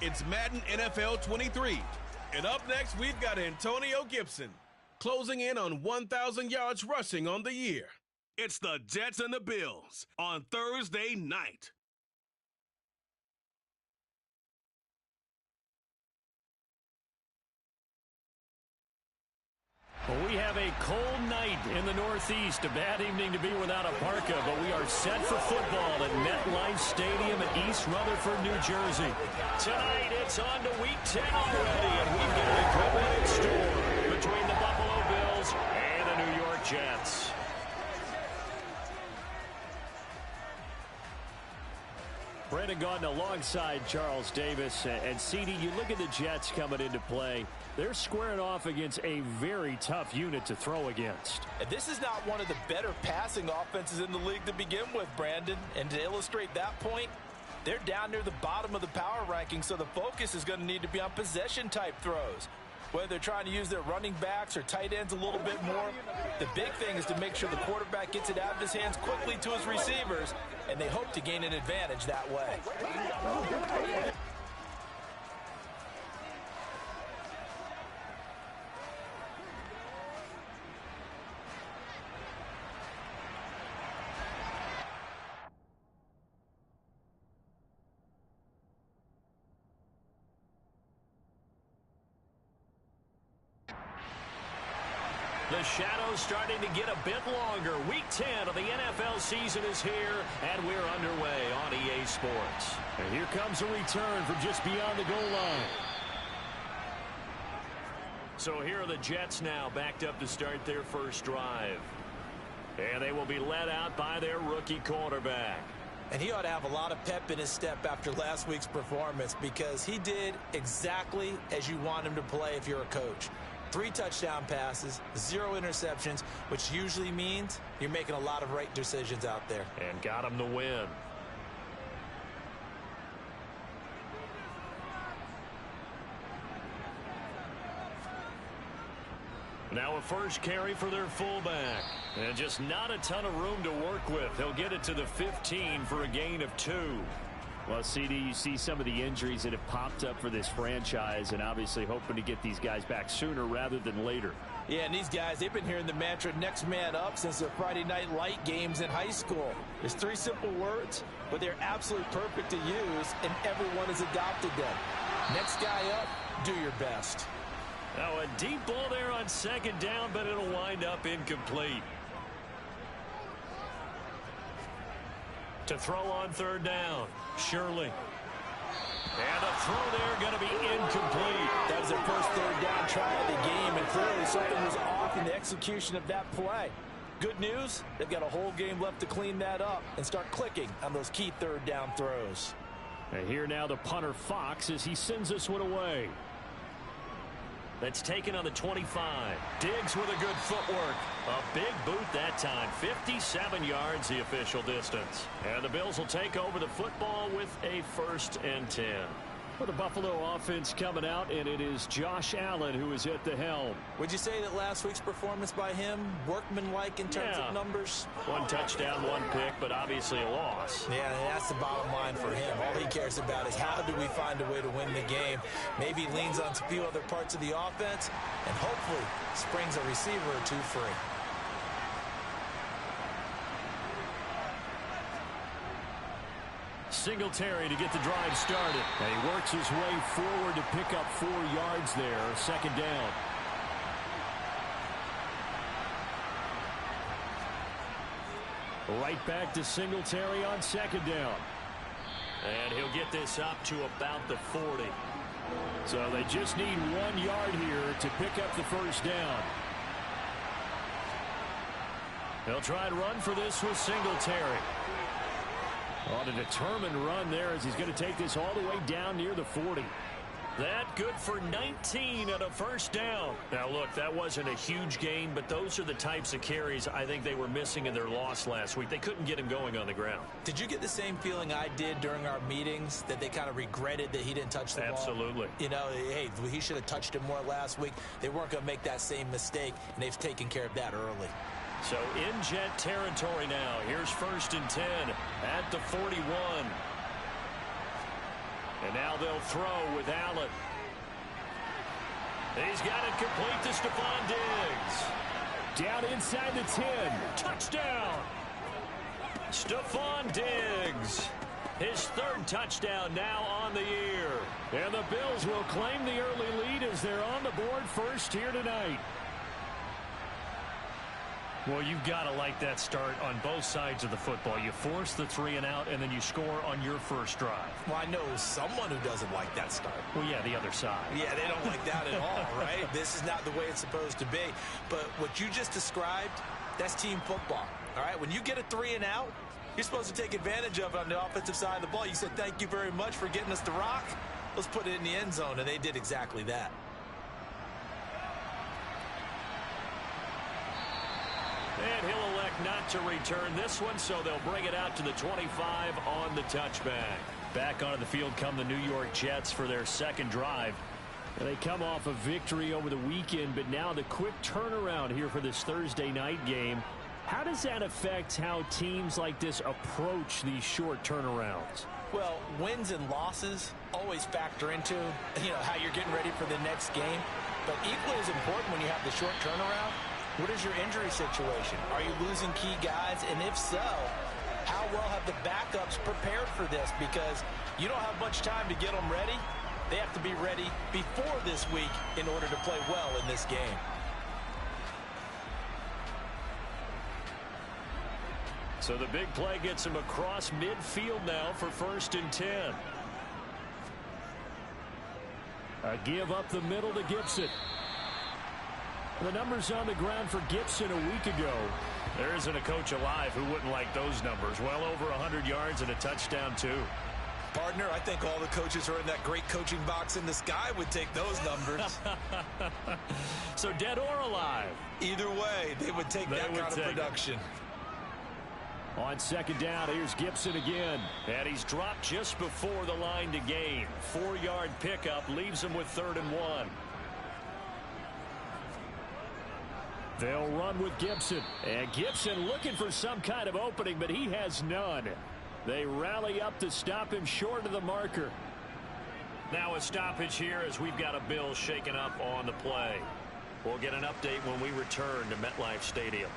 It's Madden NFL 23. And up next, we've got Antonio Gibson, closing in on 1,000 yards rushing on the year. It's the Jets and the Bills on Thursday night. Well, we have a cold night in the Northeast. A bad evening to be without a parka, but we are set for football at MetLife Stadium in East Rutherford, New Jersey. Tonight, it's on to Week 10 already, and we've got a good one in store between the Buffalo Bills and the New York Jets. Brandon Gaudin alongside Charles Davis. And CD, you look at the Jets coming into play. They're squaring off against a very tough unit to throw against. And this is not one of the better passing offenses in the league to begin with, Brandon. And to illustrate that point, they're down near the bottom of the power ranking, so the focus is going to need to be on possession-type throws. Whether they're trying to use their running backs or tight ends a little bit more, the big thing is to make sure the quarterback gets it out of his hands quickly to his receivers, and they hope to gain an advantage that way. The shadow's starting to get a bit longer. Week 10 of the NFL season is here, and we're underway on EA Sports. And here comes a return from just beyond the goal line. So here are the Jets now, backed up to start their first drive. And they will be led out by their rookie quarterback. And he ought to have a lot of pep in his step after last week's performance, because he did exactly as you want him to play if you're a coach. 3 touchdown passes, 0 interceptions, which usually means you're making a lot of right decisions out there. And got him the win. Now a first carry for their fullback. And just not a ton of room to work with. He'll get it to the 15 for a gain of 2. Well, CD, you see some of the injuries that have popped up for this franchise, and obviously hoping to get these guys back sooner rather than later. Yeah, and these guys, they've been hearing the mantra next man up since their Friday night light games in high school. There's 3 simple words, but they're absolutely perfect to use, and everyone has adopted them. Next guy up, do your best. Now a deep ball there on second down, but it'll wind up incomplete. To throw on third down, Shirley. And the throw there going to be incomplete. That was their first third down try of the game, and clearly something was off in the execution of that play. Good news, they've got a whole game left to clean that up and start clicking on those key third down throws. And here now the punter Fox as he sends this one away. That's taken on the 25. Diggs with a good footwork. A big boot that time. 57 yards the official distance. And the Bills will take over the football with a 1st and 10. For the Buffalo offense coming out, and it is Josh Allen who is at the helm. Would you say that last week's performance by him, workmanlike in terms of numbers? 1 touchdown, 1 pick, but obviously a loss. Yeah, and that's the bottom line for him. All he cares about is how do we find a way to win the game. Maybe he leans on a few other parts of the offense, and hopefully springs a receiver or 2 free. Singletary to get the drive started. And he works his way forward to pick up 4 yards there. 2nd down. Right back to Singletary on 2nd down. And he'll get this up to about the 40. So they just need 1 yard here to pick up the 1st down. They'll try and run for this with Singletary. On a determined run there as he's going to take this all the way down near the 40. That good for 19 and a 1st down. Now, look, that wasn't a huge gain, but those are the types of carries I think they were missing in their loss last week. They couldn't get him going on the ground. Did you get the same feeling I did during our meetings, that they kind of regretted that he didn't touch the ball? Absolutely. You know, hey, he should have touched it more last week. They weren't going to make that same mistake, and they've taken care of that early. So in Jet territory now. Here's 1st and 10 at the 41. And now they'll throw with Allen. He's got it complete to Stephon Diggs. Down inside the 10. Touchdown. Stephon Diggs. His third touchdown now on the year. And the Bills will claim the early lead as they're on the board first here tonight. Well, you've got to like that start on both sides of the football. You force the 3 and out, and then you score on your first drive. Well, I know someone who doesn't like that start. Well, yeah, the other side. Yeah, they don't like that at all, right? This is not the way it's supposed to be. But what you just described, that's team football, all right? When you get a 3 and out, you're supposed to take advantage of it on the offensive side of the ball. You said, thank you very much for getting us the rock. Let's put it in the end zone, and they did exactly that. And he'll elect not to return this one, so they'll bring it out to the 25 on the touchback. Back onto the field come the New York Jets for their second drive. And they come off a victory over the weekend, but now the quick turnaround here for this Thursday night game. How does that affect how teams like this approach these short turnarounds? Well, wins and losses always factor into, how you're getting ready for the next game. But equally as important when you have the short turnaround, what is your injury situation? Are you losing key guys? And if so, how well have the backups prepared for this? Because you don't have much time to get them ready. They have to be ready before this week in order to play well in this game. So the big play gets him across midfield now for 1st and 10. A give up the middle to Gibson. The numbers on the ground for Gibson a week ago. There isn't a coach alive who wouldn't like those numbers. Well over 100 yards and a touchdown, too. Partner, I think all the coaches who are in that great coaching box in the sky would take those numbers. So dead or alive? Either way, they would take that kind of production. On 2nd down, here's Gibson again. And he's dropped just before the line to gain. 4-yard pickup leaves him with 3rd and 1. They'll run with Gibson. And Gibson looking for some kind of opening, but he has none. They rally up to stop him short of the marker. Now a stoppage here as we've got a Bill shaken up on the play. We'll get an update when we return to MetLife Stadium.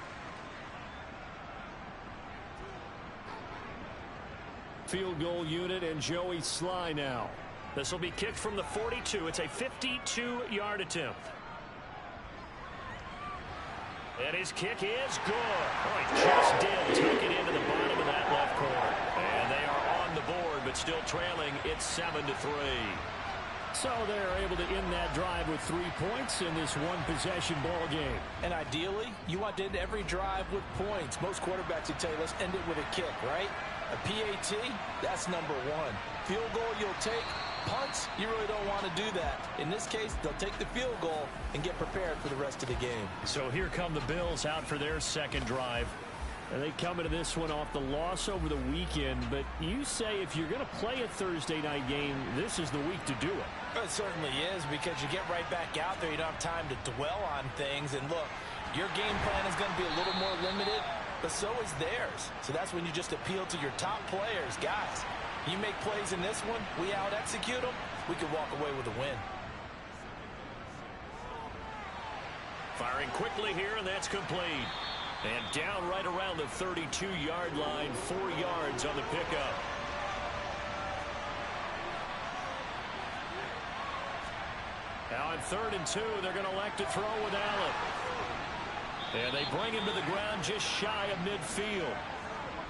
Field goal unit and Joey Sly now. This will be kicked from the 42. It's a 52-yard attempt. And his kick is good. Oh, he just did take it into the bottom of that left corner. And they are on the board, but still trailing. It's 7-3. So they're able to end that drive with 3 points in this one-possession ball game. And ideally, you want to end every drive with points. Most quarterbacks would tell you, let's end it with a kick, right? A PAT, that's number 1. Field goal you'll take. Punts, you really don't want to do that. In this case, they'll take the field goal and get prepared for the rest of the game. So here come the Bills out for their second drive. And they come into this one off the loss over the weekend. But you say if you're going to play a Thursday night game, this is the week to do it. It certainly is, because you get right back out there. You don't have time to dwell on things. And look, your game plan is going to be a little more limited, but so is theirs. So that's when you just appeal to your top players. Guys, you make plays in this one, we out-execute them, we could walk away with a win. Firing quickly here, and that's complete. And down right around the 32-yard line, 4 yards on the pickup. Now on 3rd and 2, they're going to elect to throw with Allen. And they bring him to the ground just shy of midfield.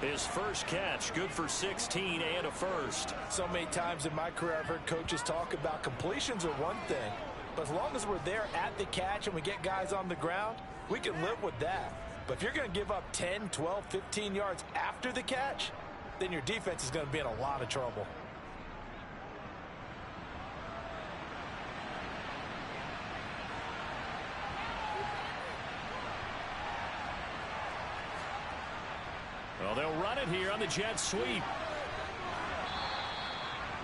His first catch, good for 16 and a first. So many times in my career I've heard coaches talk about completions are one thing, but as long as we're there at the catch and we get guys on the ground, we can live with that. But if you're going to give up 10, 12, 15 yards after the catch, then your defense is going to be in a lot of trouble. Well, they'll run it here on the jet sweep.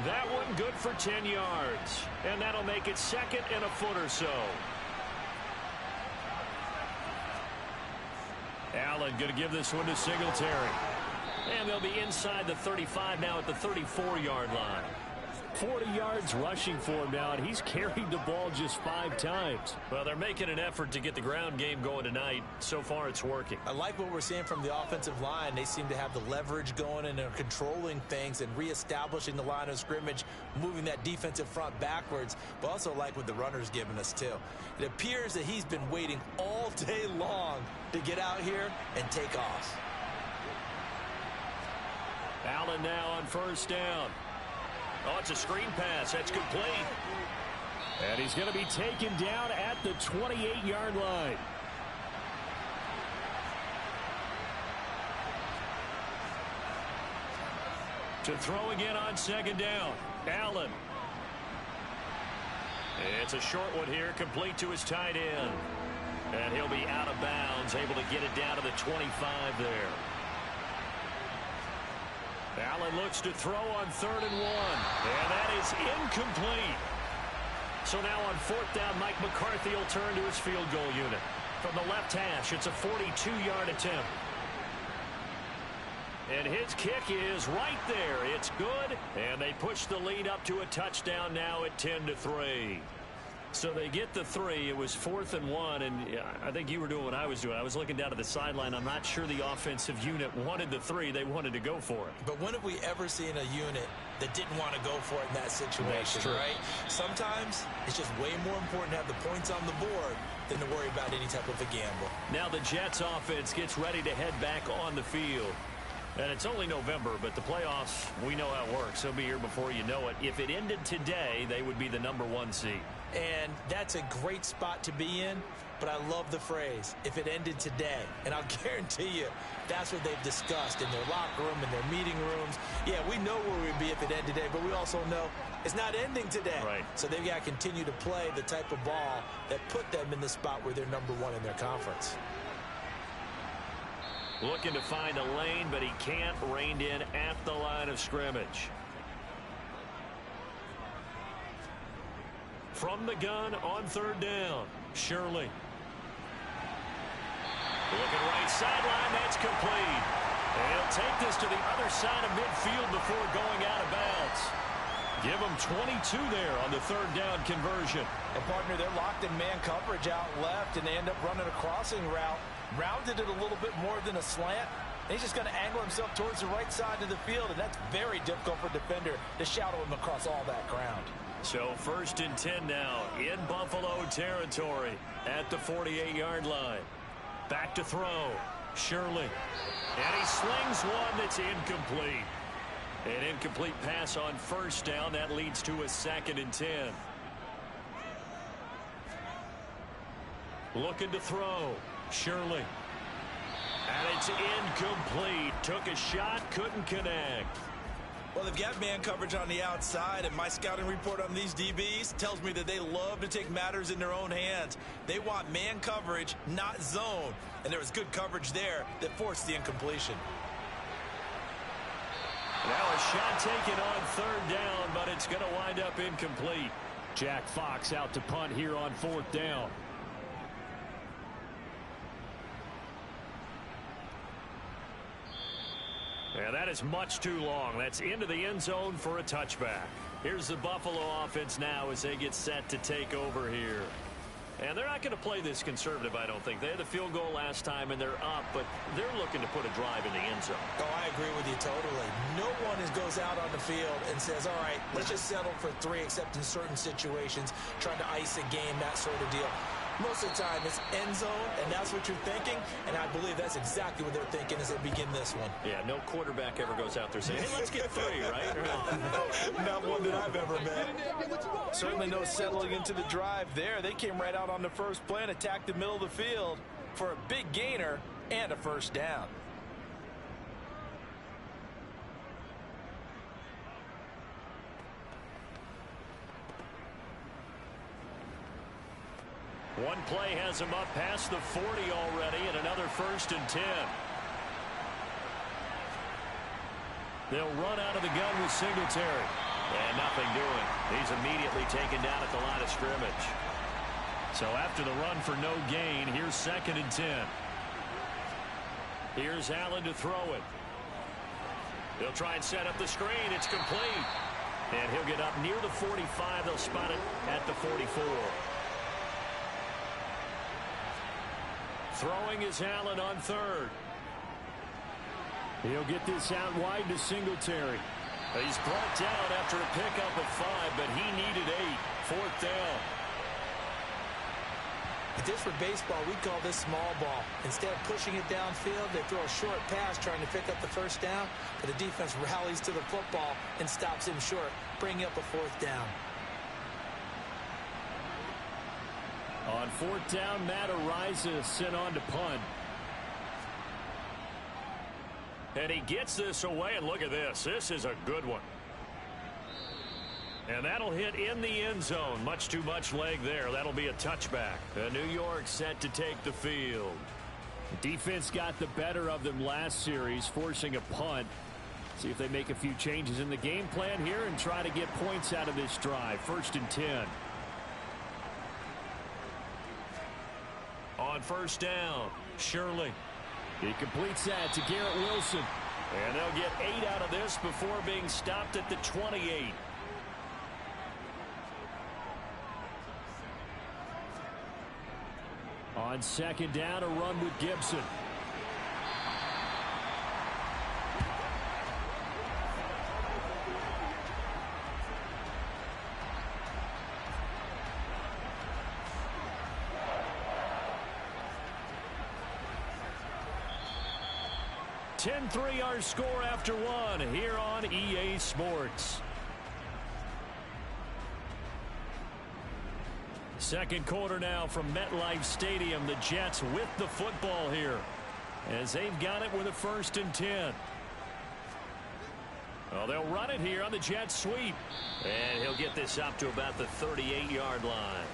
That one good for 10 yards. And that'll make it 2nd and a foot or so. Allen going to give this one to Singletary. And they'll be inside the 35 now at the 34-yard line. 40 yards rushing for him now, and he's carried the ball just 5 times. Well, they're making an effort to get the ground game going tonight. So far, it's working. I like what we're seeing from the offensive line. They seem to have the leverage going, and they're controlling things and reestablishing the line of scrimmage, moving that defensive front backwards, but also like what the runner's giving us, too. It appears that he's been waiting all day long to get out here and take off. Allen now on first down. Oh, it's a screen pass. That's complete. And he's going to be taken down at the 28-yard line. To throw again on second down. Allen. It's a short one here, complete to his tight end. And he'll be out of bounds, able to get it down to the 25 there. Allen looks to throw on 3rd and 1. And that is incomplete. So now on 4th down, Mike McCarthy will turn to his field goal unit. From the left hash, it's a 42-yard attempt. And his kick is right there. It's good. And they push the lead up to a touchdown now at 10-3. So they get the 3. It was 4th and 1, and I think you were doing what I was doing. I was looking down to the sideline. I'm not sure the offensive unit wanted the 3. They wanted to go for it. But when have we ever seen a unit that didn't want to go for it in that situation, right? Sometimes it's just way more important to have the points on the board than to worry about any type of a gamble. Now the Jets offense gets ready to head back on the field. And it's only November, but the playoffs, we know how it works. They'll be here before you know it. If it ended today, they would be the #1 seed. And that's a great spot to be in, but I love the phrase, if it ended today. And I'll guarantee you, that's what they've discussed in their locker room, in their meeting rooms. Yeah, we know where we'd be if it ended today, but we also know it's not ending today. Right. So they've got to continue to play the type of ball that put them in the spot where they're #1 in their conference. Looking to find a lane, but he can't. Reined in at the line of scrimmage. From the gun on 3rd down, Shirley. Looking right sideline, that's complete. And he'll take this to the other side of midfield before going out of bounds. Give him 22 there on the 3rd down conversion. And partner, they're locked in man coverage out left, and they end up running a crossing route. Rounded it a little bit more than a slant. He's just going to angle himself towards the right side of the field, and that's very difficult for a defender to shadow him across all that ground. So 1st and 10 now in Buffalo territory at the 48-yard line. Back to throw. Shirley. And he slings one that's incomplete. An incomplete pass on 1st down. That leads to a 2nd and 10. Looking to throw. Shirley. And it's incomplete. Took a shot, couldn't connect. Well, they've got man coverage on the outside, and my scouting report on these DBs tells me that they love to take matters in their own hands. They want man coverage, not zone. And there was good coverage there that forced the incompletion. Now a shot taken on 3rd down, but it's going to wind up incomplete. Jack Fox out to punt here on 4th down. Yeah, that is much too long. That's into the end zone for a touchback. Here's the Buffalo offense now as they get set to take over here. And they're not going to play this conservative, I don't think. They had the field goal last time, and they're up, but they're looking to put a drive in the end zone. Oh, I agree with you totally. No one goes out on the field and says, all right, let's just settle for 3, except in certain situations, trying to ice a game, that sort of deal. Most of the time, it's end zone, and that's what you're thinking, and I believe that's exactly what they're thinking as they begin this one. Yeah, no quarterback ever goes out there saying, hey, let's get 3, right? Not one that I've ever met. Certainly no settling into the drive there. They came right out on the first play and attacked the middle of the field for a big gainer and a 1st down. One play has him up past the 40 already, and another 1st and 10. They'll run out of the gun with Singletary. And nothing doing. He's immediately taken down at the line of scrimmage. So after the run for no gain, here's 2nd and 10. Here's Allen to throw it. They'll try and set up the screen. It's complete. And he'll get up near the 45. They'll spot it at the 44. Throwing is Allen on third. He'll get this out wide to Singletary. He's brought down after a pickup of 5, but he needed 8. Fourth down. If this were baseball, we'd call this small ball. Instead of pushing it downfield, they throw a short pass trying to pick up the first down, but the defense rallies to the football and stops him short, bringing up a fourth down. On fourth down, Matt Araiza sent on to punt. And he gets this away, and look at this. This is a good one. And that'll hit in the end zone. Much too much leg there. That'll be a touchback. New York set to take the field. Defense got the better of them last series, forcing a punt. See if they make a few changes in the game plan here and try to get points out of this drive. 1st and 10. On first down, Shirley. He completes that to Garrett Wilson. And they'll get 8 out of this before being stopped at the 28. On second down, a run with Gibson. (10-3) our score after one here on EA Sports. Second quarter now from MetLife Stadium. The Jets with the football here as they've got it with a 1st and 10. Well, they'll run it here on the Jets sweep. And he'll get this up to about the 38-yard line.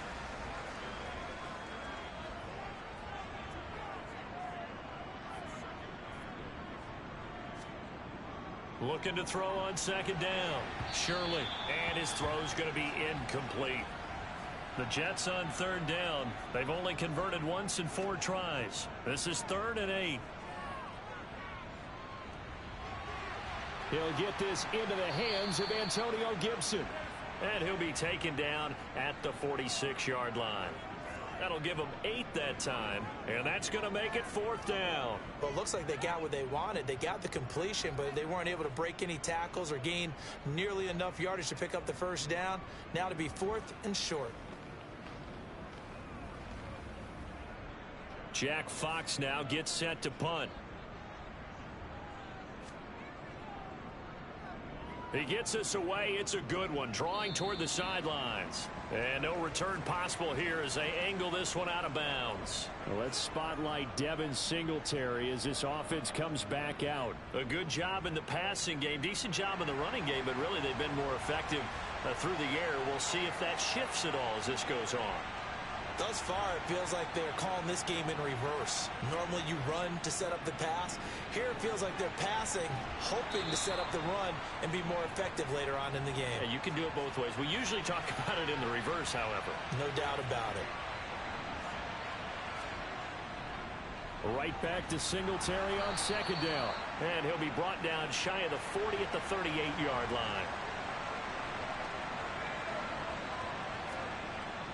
Looking to throw on second down. Shirley. And his throw's going to be incomplete. The Jets on third down. They've only converted once in 4 tries. This is 3rd and 8. He'll get this into the hands of Antonio Gibson. And he'll be taken down at the 46-yard line. That'll give them 8 that time, and that's going to make it 4th down. Well, it looks like they got what they wanted. They got the completion, but they weren't able to break any tackles or gain nearly enough yardage to pick up the first down. Now to be 4th and short. Jack Fox now gets set to punt. He gets this away. It's a good one. Drawing toward the sidelines. And no return possible here as they angle this one out of bounds. Well, let's spotlight Devin Singletary as this offense comes back out. A good job in the passing game. Decent job in the running game, but really they've been more effective through the air. We'll see if that shifts at all as this goes on. Thus far, it feels like they're calling this game in reverse. Normally you run to set up the pass. Here it feels like they're passing, hoping to set up the run and be more effective later on in the game. Yeah, you can do it both ways. We usually talk about it in the reverse, however. No doubt about it. Right back to Singletary on second down. And he'll be brought down shy of the 40 at the 38-yard line.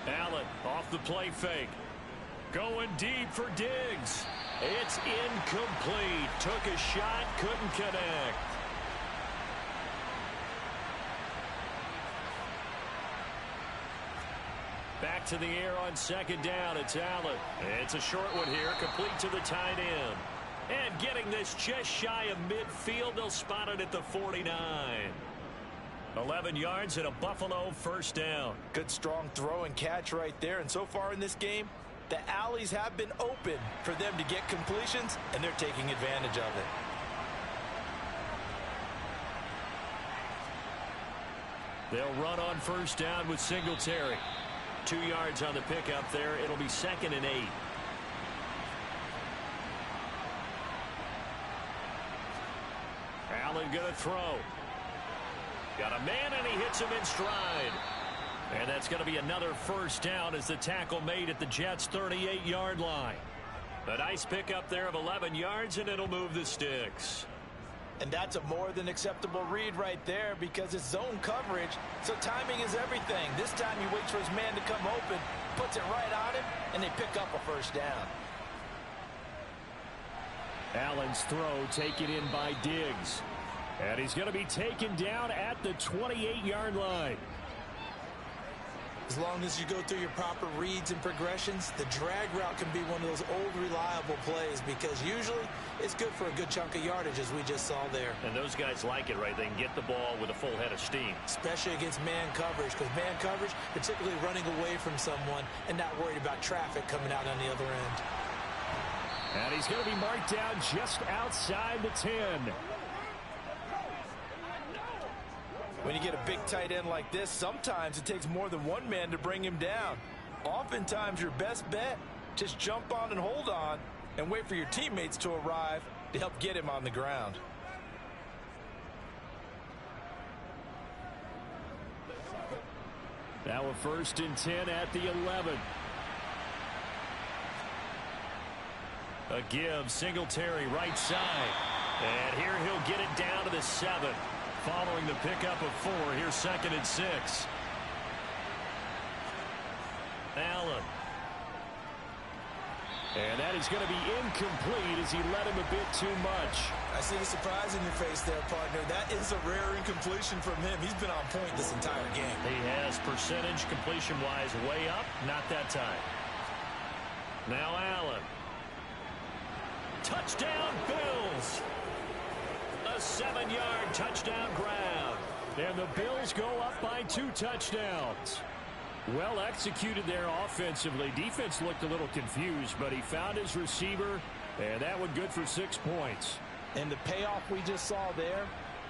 Allen off the play fake. Going deep for Diggs. It's incomplete. Took a shot, couldn't connect. Back to the air on second down. It's Allen. It's a short one here, complete to the tight end. And getting this just shy of midfield, they'll spot it at the 49. 11 yards and a Buffalo first down. Good strong throw and catch right there. And so far in this game, the alleys have been open for them to get completions, and they're taking advantage of it. They'll run on first down with Singletary. 2 yards on the pickup there. It'll be 2nd and 8. Allen going to throw. Got a man, and he hits him in stride. And that's going to be another first down as the tackle made at the Jets' 38-yard line. A nice pickup there of 11 yards, and it'll move the sticks. And that's a more than acceptable read right there because it's zone coverage, so timing is everything. This time he waits for his man to come open, puts it right on him, and they pick up a first down. Allen's throw taken in by Diggs. And he's going to be taken down at the 28-yard line. As long as you go through your proper reads and progressions, the drag route can be one of those old reliable plays because usually it's good for a good chunk of yardage as we just saw there. And those guys like it, right? They can get the ball with a full head of steam. Especially against man coverage because man coverage, particularly running away from someone and not worried about traffic coming out on the other end. And he's going to be marked down just outside the 10. When you get a big tight end like this, sometimes it takes more than one man to bring him down. Oftentimes, your best bet, just jump on and hold on and wait for your teammates to arrive to help get him on the ground. Now a 1st and 10 at the 11. A give, Singletary right side. And here he'll get it down to the 7. Following the pickup of 4, here's 2nd and 6. Allen. And that is going to be incomplete as he led him a bit too much. I see the surprise in your face there, partner. That is a rare incompletion from him. He's been on point this entire game. He has percentage completion-wise way up, not that time. Now Allen. Touchdown, Bills! A 7-yard touchdown grab. And the Bills go up by 2 touchdowns. Well executed there offensively. Defense looked a little confused, but he found his receiver, and that one good for 6 points. And the payoff we just saw there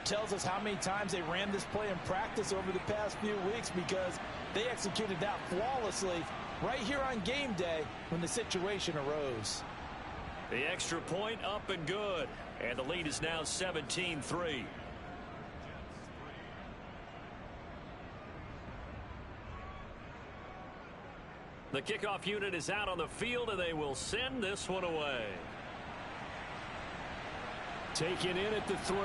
tells us how many times they ran this play in practice over the past few weeks because they executed that flawlessly right here on game day when the situation arose. The extra point up and good. And the lead is now 17-3. The kickoff unit is out on the field, and they will send this one away. Taken in at the 3.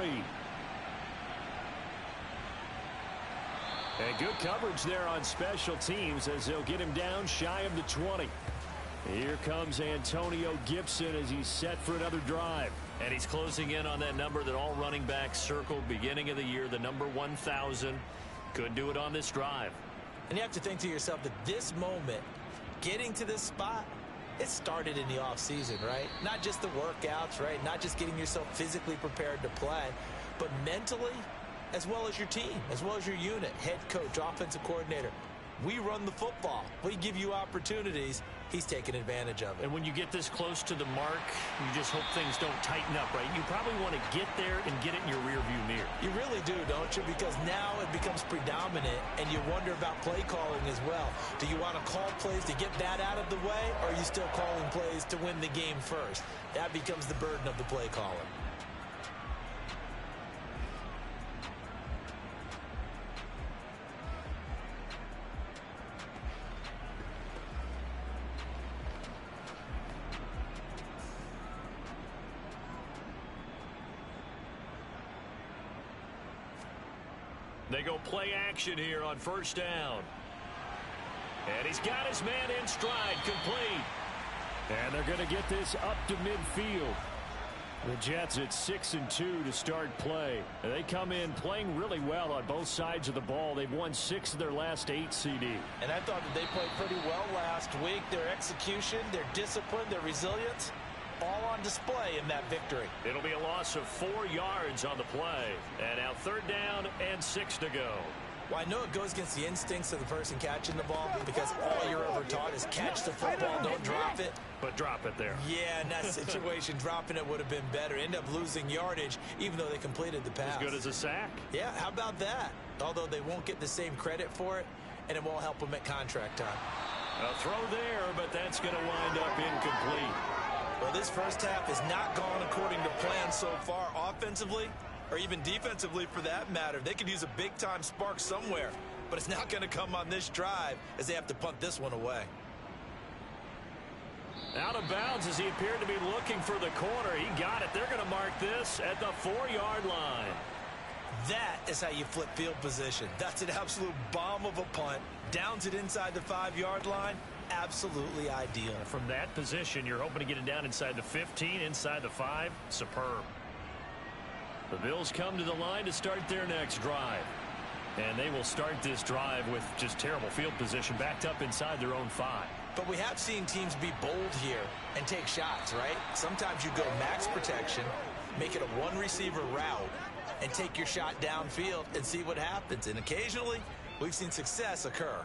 And good coverage there on special teams as they'll get him down shy of the 20. Here comes Antonio Gibson as he's set for another drive. And he's closing in on that number that all running backs circled beginning of the year, the number 1,000. Could do it on this drive. And you have to think to yourself that this moment, getting to this spot, it started in the offseason, right? Not just the workouts, right? Not just getting yourself physically prepared to play, but mentally, as well as your team, as well as your unit, head coach, offensive coordinator. We run the football. We give you opportunities. He's taking advantage of it. And when you get this close to the mark, you just hope things don't tighten up, right? You probably want to get there and get it in your rearview mirror. You really do, don't you? Because now it becomes predominant, and you wonder about play calling as well. Do you want to call plays to get that out of the way, or are you still calling plays to win the game first? That becomes the burden of the play caller. They go play action here on 1st down. And he's got his man in stride, complete. And they're going to get this up to midfield. The Jets at 6-2 to start play. They come in playing really well on both sides of the ball. They've won 6 of their last 8 CD. And I thought that they played pretty well last week. Their execution, their discipline, their resilience, all on display in that victory. It'll be a loss of 4 yards on the play. And now 3rd down and 6 to go. Well, I know it goes against the instincts of the person catching the ball because all you're ever taught is catch the football, don't drop it. But drop it there. Yeah, in that situation, dropping it would have been better. End up losing yardage, even though they completed the pass. As good as a sack. Yeah, how about that? Although they won't get the same credit for it, and it won't help them at contract time. A throw there, but that's going to wind up incomplete. Well, this first half has not gone according to plan so far offensively, or even defensively for that matter. They could use a big-time spark somewhere, but it's not going to come on this drive as they have to punt this one away. Out of bounds as he appeared to be looking for the corner. He got it. They're going to mark this at the 4-yard line. That is how you flip field position. That's an absolute bomb of a punt. Downs it inside the 5-yard line. Absolutely ideal. From that position, you're hoping to get it down inside the 15, inside the 5. Superb. The Bills come to the line to start their next drive. And they will start this drive with just terrible field position, backed up inside their own 5. But we have seen teams be bold here and take shots, right? Sometimes you go max protection, make it a one-receiver route, and take your shot downfield and see what happens. And occasionally, we've seen success occur.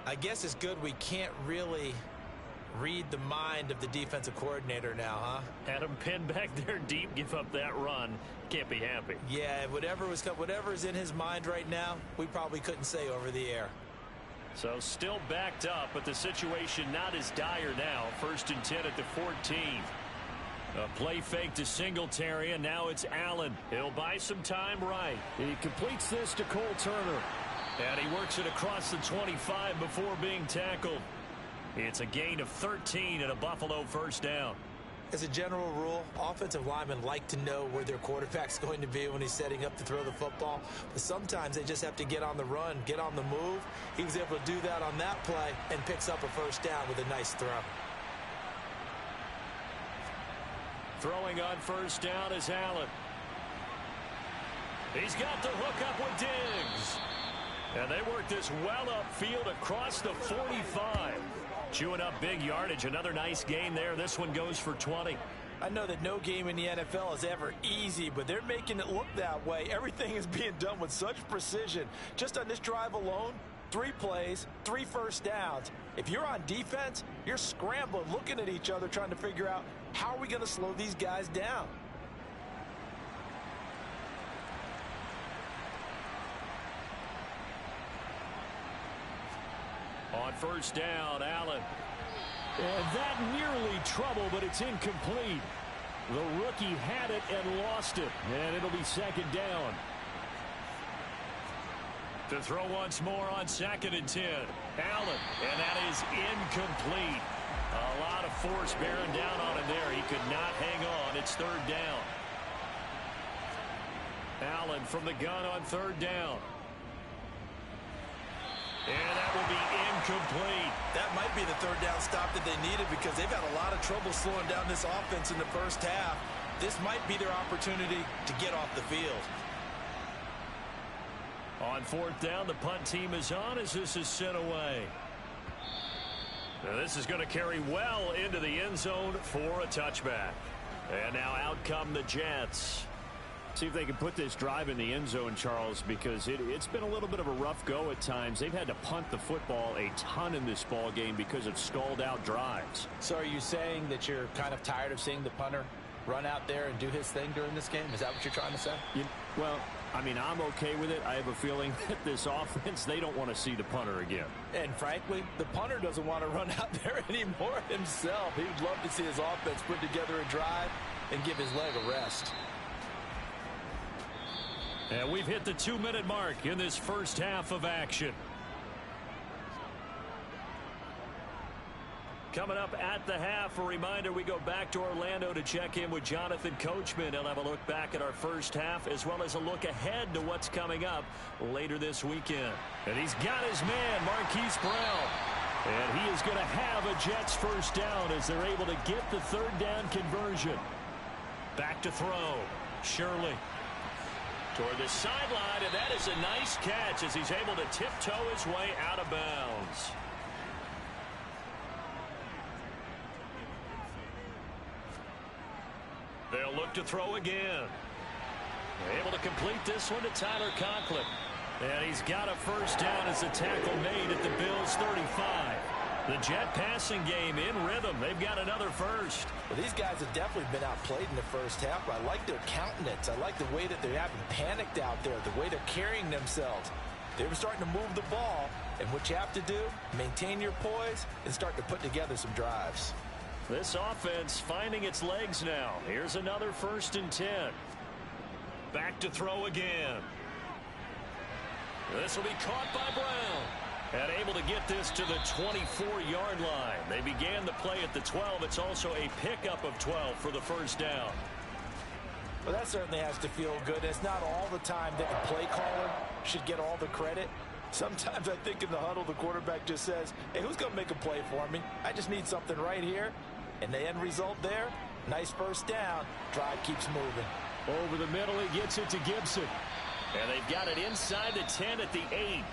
I guess it's good we can't really read the mind of the defensive coordinator now, huh? Had him pinned back there deep, give up that run. Can't be happy. Yeah, whatever is in his mind right now, we probably couldn't say over the air. So still backed up, but the situation not as dire now. 1st and 10 at the 14. A play fake to Singletary, and now it's Allen. He'll buy some time right. He completes this to Cole Turner. And he works it across the 25 before being tackled. It's a gain of 13 and a Buffalo 1st down. As a general rule, offensive linemen like to know where their quarterback's going to be when he's setting up to throw the football. But sometimes they just have to get on the run, get on the move. He was able to do that on that play and picks up a 1st down with a nice throw. Throwing on 1st down is Allen. He's got the hook up with Diggs. And they work this well upfield across the 45. Chewing up big yardage. Another nice gain there. This one goes for 20. I know that no game in the NFL is ever easy, but they're making it look that way. Everything is being done with such precision. Just on this drive alone, 3 plays, 3 1st downs. If you're on defense, you're scrambling, looking at each other, trying to figure out how are we going to slow these guys down. On 1st down, Allen. And that nearly trouble, but it's incomplete. The rookie had it and lost it. And it'll be 2nd down. To throw once more on 2nd and 10. Allen, and that is incomplete. A lot of force bearing down on him there. He could not hang on. It's 3rd down. Allen from the gun on 3rd down. And that will be incomplete. That might be the 3rd down stop that they needed because they've had a lot of trouble slowing down this offense in the 1st half. This might be their opportunity to get off the field. On 4th down, the punt team is on as this is sent away. Now this is going to carry well into the end zone for a touchback. And now out come the Jets. See if they can put this drive in the end zone, Charles, because it's been a little bit of a rough go at times. They've had to punt the football a ton in this ball game because of stalled out drives. So are you saying that you're kind of tired of seeing the punter run out there and do his thing during this game? Is that what you're trying to say? Well, I mean, I'm okay with it. I have a feeling that this offense, they don't want to see the punter again. And frankly, the punter doesn't want to run out there anymore himself. He would love to see his offense put together a drive and give his leg a rest. And we've hit the 2-minute mark in this 1st half of action. Coming up at the half, a reminder, we go back to Orlando to check in with Jonathan Coachman. He'll have a look back at our 1st half as well as a look ahead to what's coming up later this weekend. And he's got his man, Marquise Brown. And he is going to have a Jets 1st down as they're able to get the 3rd down conversion. Back to throw. Shirley. Toward the sideline, and that is a nice catch as he's able to tiptoe his way out of bounds. They'll look to throw again. Able to complete this one to Tyler Conklin. And he's got a 1st down as the tackle made at the Bills' 35. The Jet passing game in rhythm. They've got another 1st. Well, these guys have definitely been outplayed in the 1st half. I like their countenance. I like the way that they haven't panicked out there, the way they're carrying themselves. They were starting to move the ball, and what you have to do, maintain your poise and start to put together some drives. This offense finding its legs now. Here's another 1st and 10. Back to throw again. This will be caught by Brown. And able to get this to the 24-yard line. They began the play at the 12. It's also a pickup of 12 for the first down. Well, that certainly has to feel good. It's not all the time that the play caller should get all the credit. Sometimes I think in the huddle, the quarterback just says, hey, who's going to make a play for me? I just need something right here. And the end result there, nice first down. Drive keeps moving. Over the middle, he gets it to Gibson. And they've got it inside the 10 at the 8.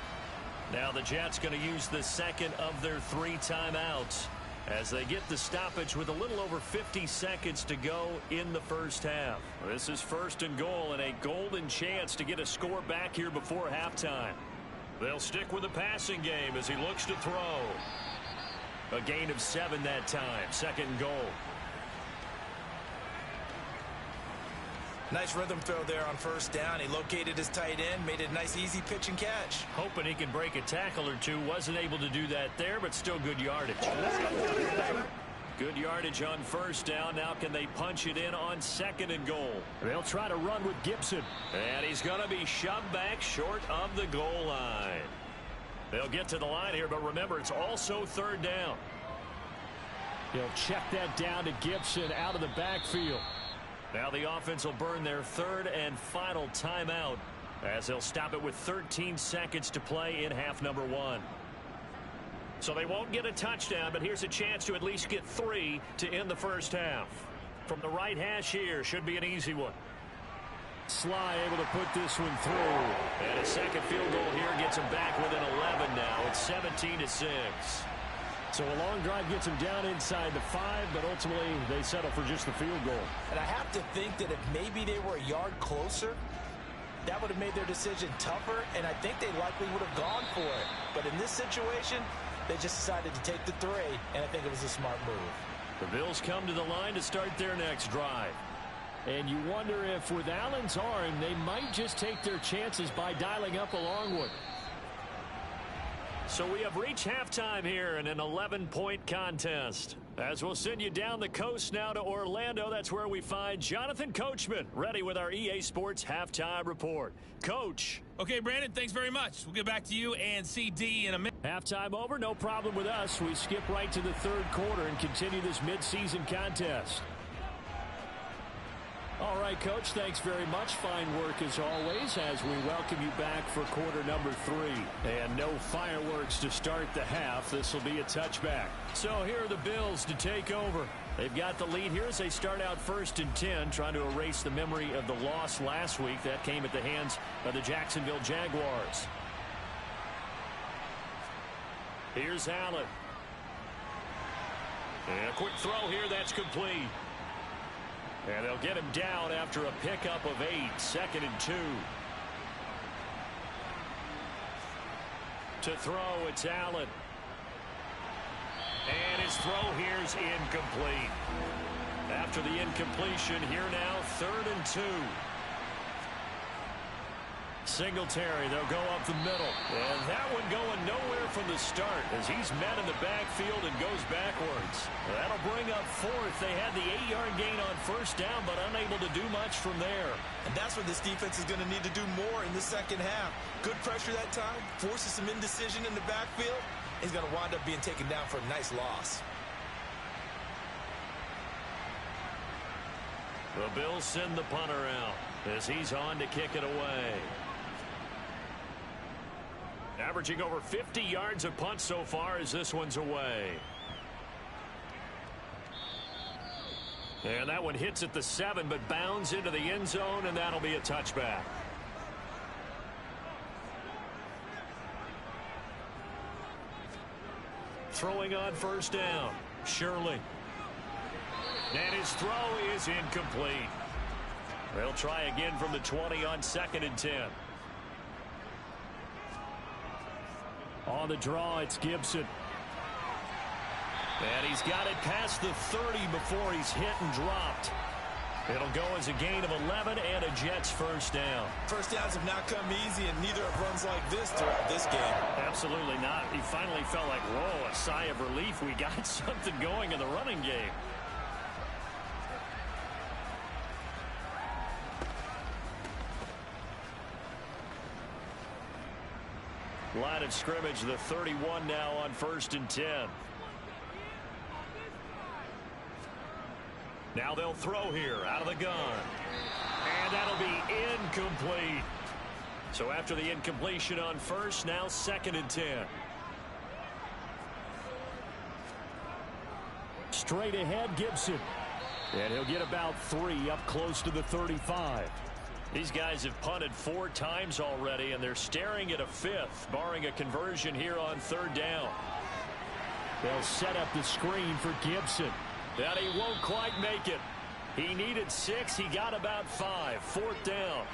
Now the Jets going to use the second of their 3 timeouts as they get the stoppage with a little over 50 seconds to go in the first half. This is 1st and goal and a golden chance to get a score back here before halftime. They'll stick with the passing game as he looks to throw. A gain of 7 that time. 2nd and goal. Nice rhythm throw there on first down. He located his tight end, made it a nice easy pitch and catch. Hoping he can break a tackle or two. Wasn't able to do that there, but still good yardage. Good yardage on first down. Now can they punch it in on 2nd and goal? They'll try to run with Gibson. And he's going to be shoved back short of the goal line. They'll get to the line here, but remember, it's also 3rd down. He'll check that down to Gibson out of the backfield. Now the offense will burn their 3rd and final timeout as they'll stop it with 13 seconds to play in half number 1. So they won't get a touchdown, but here's a chance to at least get 3 to end the first half. From the right hash here, should be an easy one. Sly able to put this one through. And a second field goal here gets him back within 11 now. It's 17-6. So a long drive gets them down inside the 5, but ultimately they settle for just the field goal. And I have to think that if maybe they were a yard closer, that would have made their decision tougher, and I think they likely would have gone for it. But in this situation, they just decided to take the 3, and I think it was a smart move. The Bills come to the line to start their next drive. And you wonder if with Allen's arm, they might just take their chances by dialing up a long one. So we have reached halftime here in an 11-point contest. As we'll send you down the coast now to Orlando, that's where we find Jonathan Coachman, ready with our EA Sports Halftime Report. Coach. Okay, Brandon, thanks very much. We'll get back to you and CD in a minute. Halftime over, no problem with us. We skip right to the 3rd quarter and continue this midseason contest. All right, Coach, thanks very much. Fine work as always as we welcome you back for quarter number 3. And no fireworks to start the half. This will be a touchback. So here are the Bills to take over. They've got the lead here as they start out 1st and 10, trying to erase the memory of the loss last week. That came at the hands of the Jacksonville Jaguars. Here's Allen. And a quick throw here, that's complete. And they'll get him down after a pickup of 8. 2nd and 2. To throw, it's Allen. And his throw here's incomplete. After the incompletion, here now 3rd and 2. Singletary, they'll go up the middle. And that one going nowhere from the start as he's met in the backfield and goes backwards. That'll bring up 4th. They had the 8-yard gain on first down, but unable to do much from there. And that's what this defense is going to need to do more in the second half. Good pressure that time, forces some indecision in the backfield. He's going to wind up being taken down for a nice loss. The Bills send the punter out as he's on to kick it away. Averaging over 50 yards a punt so far as this one's away. And that one hits at the 7, but bounds into the end zone, and that'll be a touchback. Throwing on first down, Shirley. And his throw is incomplete. They'll try again from the 20 on 2nd and 10. On the draw, it's Gibson. And he's got it past the 30 before he's hit and dropped. It'll go as a gain of 11 and a Jets first down. First downs have not come easy, and neither have runs like this throughout this game. Absolutely not. He finally felt like, whoa, a sigh of relief. We got something going in the running game. Line of scrimmage, the 31 now on 1st and 10. Now they'll throw here out of the gun. And that'll be incomplete. So after the incompletion on first, now 2nd and 10. Straight ahead, Gibson. And he'll get about 3 up close to the 35. These guys have punted 4 times already, and they're staring at a 5th, barring a conversion here on 3rd down. They'll set up the screen for Gibson. And he won't quite make it. He needed 6. He got about 5. 4th down.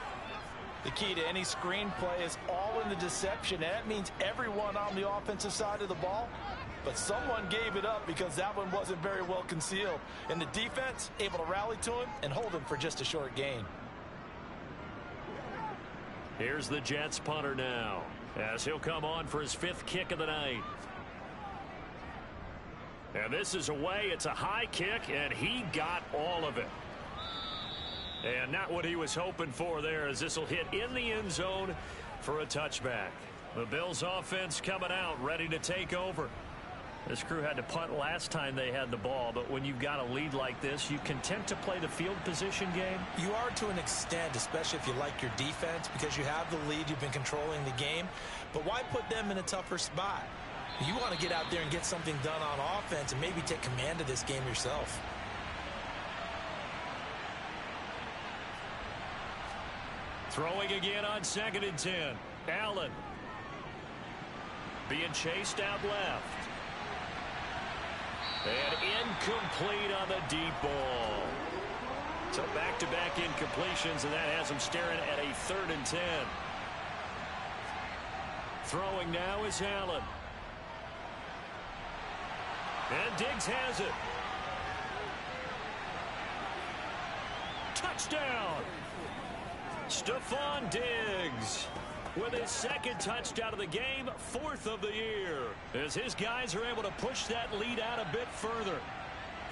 The key to any screen play is all in the deception. And that means everyone on the offensive side of the ball. But someone gave it up because that one wasn't very well concealed. And the defense able to rally to him and hold him for just a short gain. Here's the Jets punter now, as he'll come on for his 5th kick of the night. And this is away. It's a high kick, and he got all of it. And not what he was hoping for there, as this will hit in the end zone for a touchback. The Bills offense coming out, ready to take over. This crew had to punt last time they had the ball, but when you've got a lead like this, you content to play the field position game? You are to an extent, especially if you like your defense, because you have the lead, you've been controlling the game. But why put them in a tougher spot? You want to get out there and get something done on offense and maybe take command of this game yourself. Throwing again on 2nd and 10. Allen being chased out left. And incomplete on the deep ball. So back-to-back incompletions, and that has him staring at a 3rd and 10. Throwing now is Allen. And Diggs has it. Touchdown! Stephon Diggs with his 2nd touchdown of the game, 4th of the year, as his guys are able to push that lead out a bit further.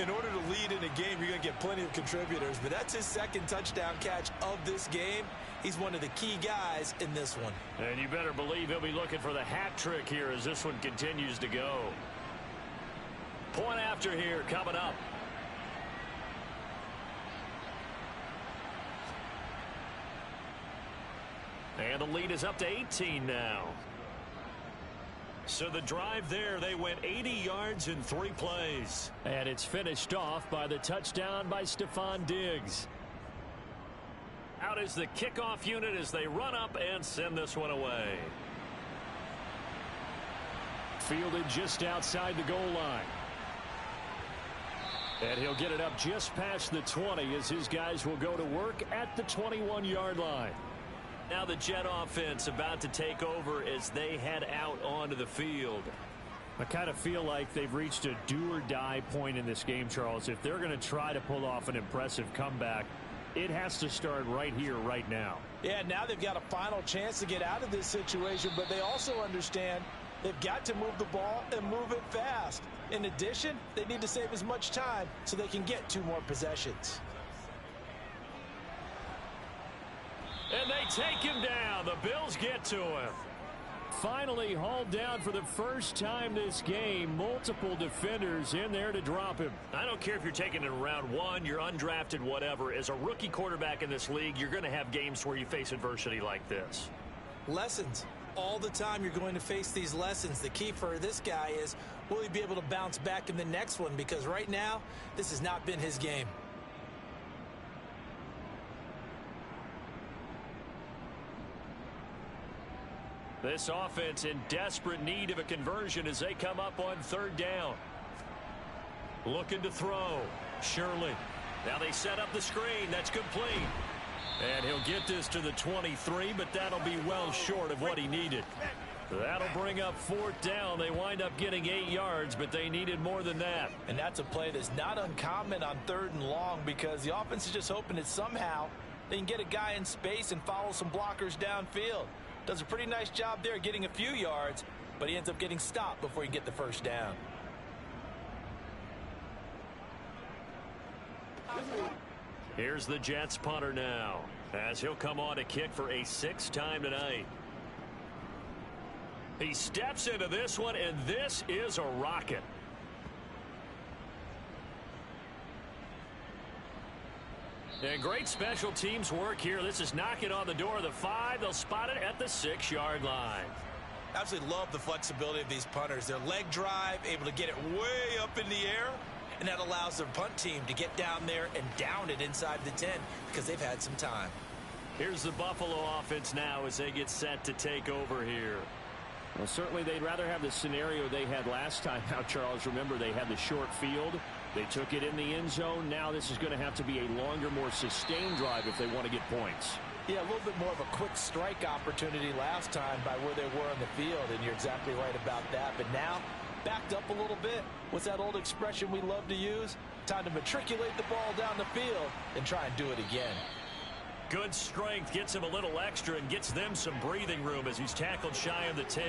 In order to lead in a game, you're going to get plenty of contributors, but that's his 2nd touchdown catch of this game. He's one of the key guys in this one. And you better believe he'll be looking for the hat trick here as this one continues to go. Point after here coming up. And the lead is up to 18 now. So the drive there, they went 80 yards in 3 plays. And it's finished off by the touchdown by Stephon Diggs. Out is the kickoff unit as they run up and send this one away. Fielded just outside the goal line. And he'll get it up just past the 20 as his guys will go to work at the 21-yard line. Now the Jet offense about to take over as they head out onto the field. I kind of feel like they've reached a do-or-die point in this game, Charles. If they're going to try to pull off an impressive comeback, it has to start right here, right now. Yeah, now they've got a final chance to get out of this situation, but they also understand they've got to move the ball and move it fast. In addition, they need to save as much time so they can get 2 more possessions. And they take him down. The Bills get to him. Finally hauled down for the first time this game. Multiple defenders in there to drop him. I don't care if you're taking it in round 1, you're undrafted, whatever. As a rookie quarterback in this league, you're going to have games where you face adversity like this. Lessons. All the time you're going to face these lessons. The key for this guy is, will he be able to bounce back in the next one? Because right now, this has not been his game. This offense in desperate need of a conversion as they come up on 3rd down. Looking to throw. Shirley. Now they set up the screen. That's complete. And he'll get this to the 23, but that'll be well short of what he needed. That'll bring up 4th down. They wind up getting 8 yards, but they needed more than that. And that's a play that's not uncommon on 3rd and long because the offense is just hoping that somehow they can get a guy in space and follow some blockers downfield. Does a pretty nice job there getting a few yards, but he ends up getting stopped before he can get the 1st down. Here's the Jets punter now, as he'll come on to kick for a 6th time tonight. He steps into this one, and this is a rocket. And great special teams work here. This is knocking on the door of the 5. They'll spot it at the 6-yard line. Absolutely love the flexibility of these punters. Their leg drive, able to get it way up in the air, and that allows their punt team to get down there and down it inside the 10 because they've had some time. Here's the Buffalo offense now as they get set to take over here. Well, certainly they'd rather have the scenario they had last time. Now, Charles, remember they had the short field. They took it in the end zone. Now this is going to have to be a longer, more sustained drive if they want to get points. Yeah, a little bit more of a quick strike opportunity last time by where they were on the field, and you're exactly right about that. But now, backed up a little bit. What's that old expression we love to use? Time to matriculate the ball down the field and try and do it again. Good strength gets him a little extra and gets them some breathing room as he's tackled shy of the 10.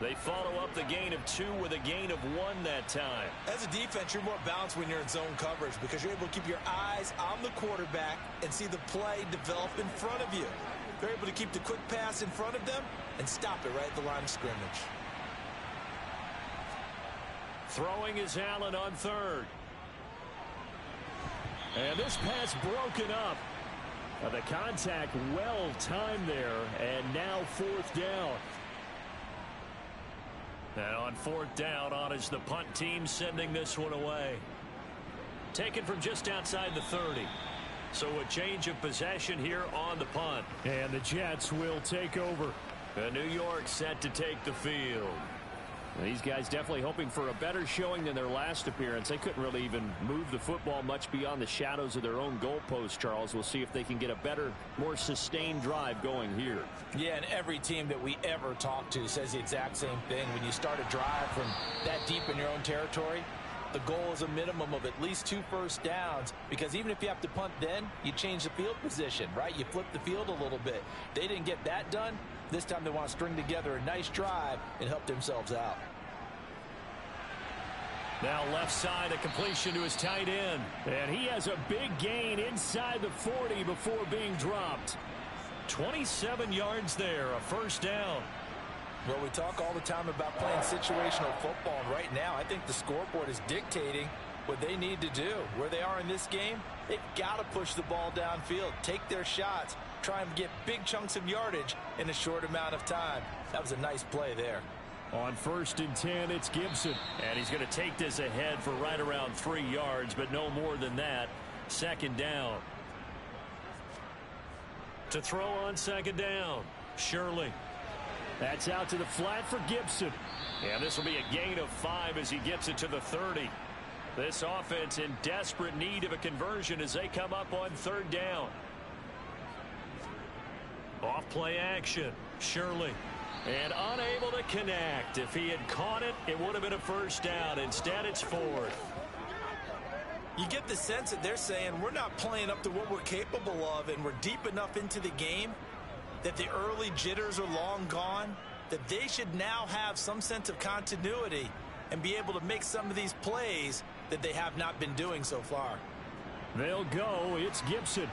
They follow up the gain of 2 with a gain of 1 that time. As a defense, you're more balanced when you're in zone coverage because you're able to keep your eyes on the quarterback and see the play develop in front of you. They're able to keep the quick pass in front of them and stop it right at the line of scrimmage. Throwing is Allen on 3rd. And this pass broken up. The contact well timed there, and now 4th down. And on 4th down, on is the punt team sending this one away. Taken from just outside the 30. So a change of possession here on the punt. And the Jets will take over. And New York set to take the field. These guys definitely hoping for a better showing than their last appearance. They couldn't really even move the football much beyond the shadows of their own goalpost, Charles. We'll see if they can get a better, more sustained drive going here. Yeah, and every team that we ever talk to says the exact same thing. When you start a drive from that deep in your own territory, the goal is a minimum of at least 2 first downs, because even if you have to punt then, you change the field position, right? You flip the field a little bit. They didn't get that done. This time they want to string together a nice drive and help themselves out. Now left side, a completion to his tight end. And he has a big gain inside the 40 before being dropped. 27 yards there, a first down. Well, we talk all the time about playing situational football, and right now I think the scoreboard is dictating what they need to do. Where they are in this game, they've got to push the ball downfield, take their shots, try and get big chunks of yardage in a short amount of time. That was a nice play there. On 1st and 10, it's Gibson. And he's going to take this ahead for right around 3 yards, but no more than that. 2nd down. To throw on 2nd down, Shirley. That's out to the flat for Gibson. And this will be a gain of 5 as he gets it to the 30. This offense in desperate need of a conversion as they come up on 3rd down. Off play action, Shirley. And unable to connect. If he had caught it, it would have been a first down. Instead, it's 4th. You get the sense that they're saying we're not playing up to what we're capable of, and we're deep enough into the game that the early jitters are long gone, that they should now have some sense of continuity and be able to make some of these plays that they have not been doing so far. They'll go. It's Gibson.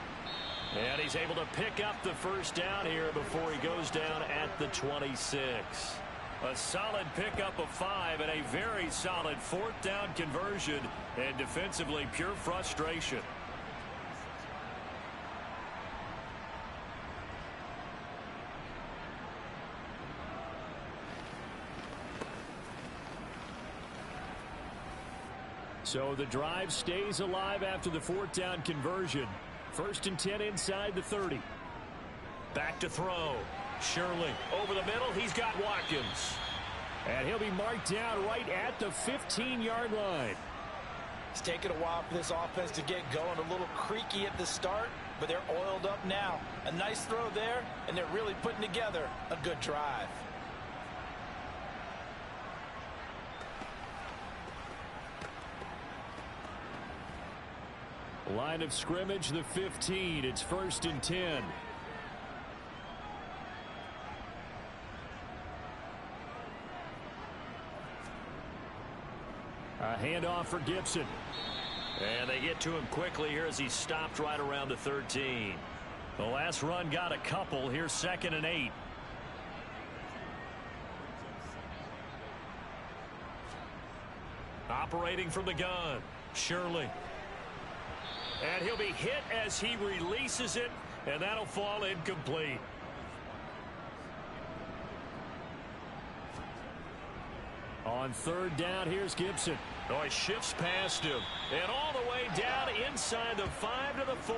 And he's able to pick up the first down here before he goes down at the 26. A solid pickup of 5 and a very solid 4th down conversion, and defensively pure frustration. So the drive stays alive after the 4th down conversion. 1st and 10 inside the 30. Back to throw. Shirley over the middle. He's got Watkins. And he'll be marked down right at the 15-yard line. It's taken a while for this offense to get going. A little creaky at the start, but they're oiled up now. A nice throw there, and they're really putting together a good drive. Line of scrimmage, the 15. It's 1st and 10. A handoff for Gibson. And they get to him quickly here as he stopped right around the 13. The last run got a couple. Here's 2nd and 8. Operating from the gun, Shirley. And he'll be hit as he releases it, and that'll fall incomplete. On third down, here's Gibson. Oh, he shifts past him. And all the way down inside the 5 to the 4.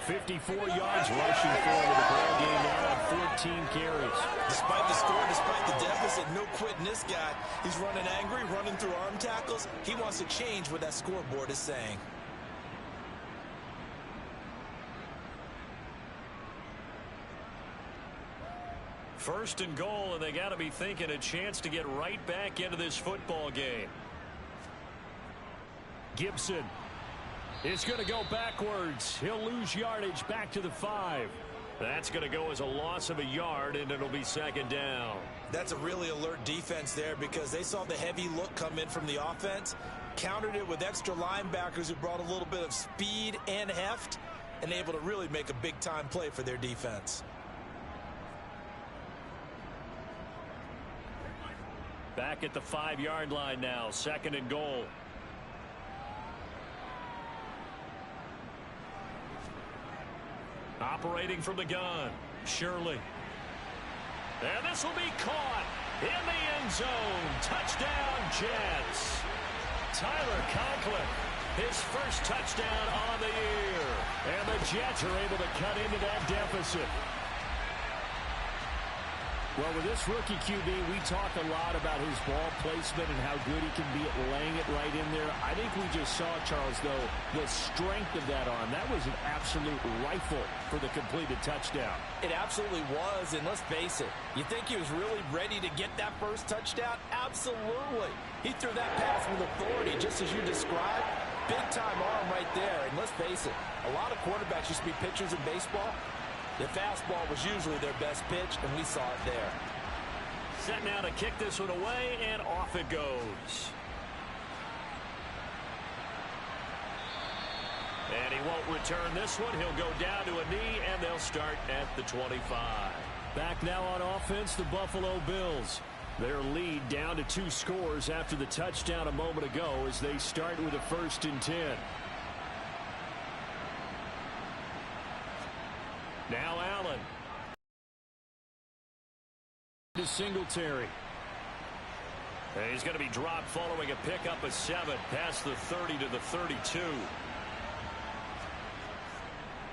54 yards rushing forward the ball game now on 14 carries. Despite the score, despite the deficit, no quitting this guy. He's running angry, running through arm tackles. He wants to change what that scoreboard is saying. First and goal, and they got to be thinking a chance to get right back into this football game. Gibson is going to go backwards. He'll lose yardage back to the 5. That's going to go as a loss of a yard, and it'll be second down. That's a really alert defense there because they saw the heavy look come in from the offense, countered it with extra linebackers who brought a little bit of speed and heft, and able to really make a big-time play for their defense. Back at the 5-yard line now, second and goal. Operating from the gun, Shirley. And this will be caught in the end zone. Touchdown, Jets. Tyler Conklin, his first touchdown on the year. And the Jets are able to cut into that deficit. Well, with this rookie QB, we talk a lot about his ball placement and how good he can be at laying it right in there. I think we just saw, Charles, though, the strength of that arm. That was an absolute rifle for the completed touchdown. It absolutely was, and let's face it, you think he was really ready to get that first touchdown? Absolutely. He threw that pass with authority, just as you described. Big-time arm right there, and let's face it, a lot of quarterbacks used to be pitchers in baseball. The fastball was usually their best pitch, and we saw it there. Set now to kick this one away, and off it goes. And he won't return this one. He'll go down to a knee, and they'll start at the 25. Back now on offense, the Buffalo Bills. Their lead down to 2 scores after the touchdown a moment ago as they start with a 1st and 10. Now Allen. To Singletary. And he's going to be dropped following a pickup of 7 past the 30 to the 32.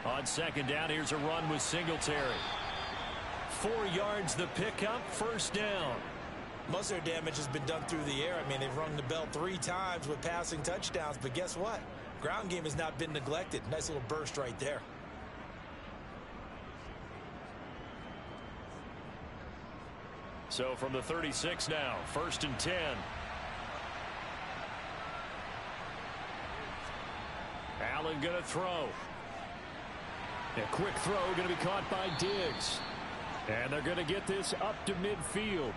On second down, here's a run with Singletary. 4 yards the pickup, first down. Most of their damage has been done through the air. I mean, they've rung the bell 3 times with passing touchdowns, but guess what? Ground game has not been neglected. Nice little burst right there. So from the 36 now, 1st and 10. Allen going to throw. A quick throw going to be caught by Diggs. And they're going to get this up to midfield.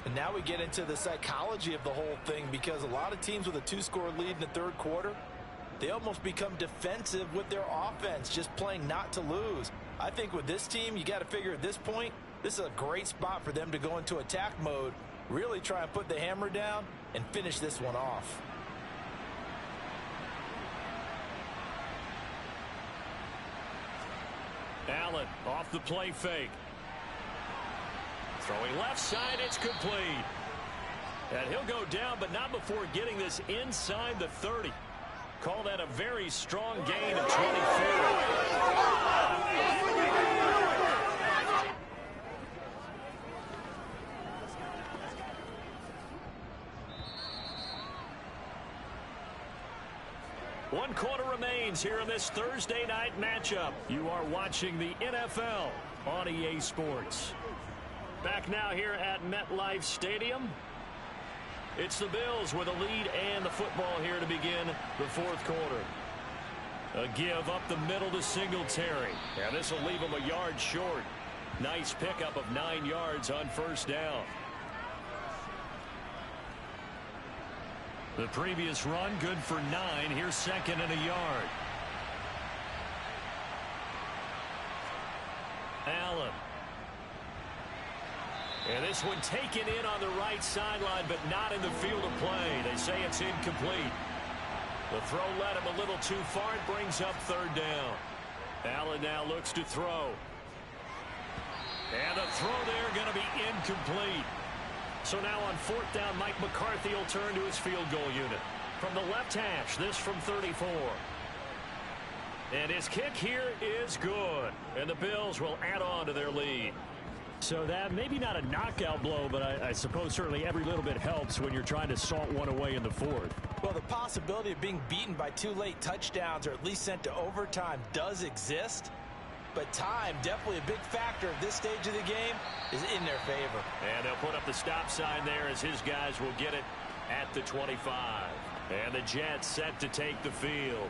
And now we get into the psychology of the whole thing, because a lot of teams with a 2-score lead in the third quarter, they almost become defensive with their offense, just playing not to lose. I think with this team, you got to figure at this point, this is a great spot for them to go into attack mode, really try and put the hammer down and finish this one off. Allen off the play fake. Throwing left side, it's complete. And he'll go down, but not before getting this inside the 30. Call that a very strong gain of 24. One quarter remains here in this Thursday night matchup. You are watching the NFL on EA Sports. Back now here at MetLife Stadium. It's the Bills with a lead and the football here to begin the fourth quarter. A give up the middle to Singletary. And this will leave him a yard short. Nice pickup of 9 yards on first down. The previous run good for 9. Here's second and a yard. Allen. And this one taken in on the right sideline, but not in the field of play. They say it's incomplete. The throw led him a little too far. It brings up third down. Allen now looks to throw. And the throw there going to be incomplete. So now on fourth down, Mike McCarthy will turn to his field goal unit. From the left hash, this from 34. And his kick here is good. And the Bills will add on to their lead. So that maybe not a knockout blow, but I suppose certainly every little bit helps when you're trying to salt one away in the fourth. Well, the possibility of being beaten by 2 late touchdowns or at least sent to overtime does exist. But time, definitely a big factor at this stage of the game, is in their favor. And they'll put up the stop sign there as his guys will get it at the 25. And the Jets set to take the field.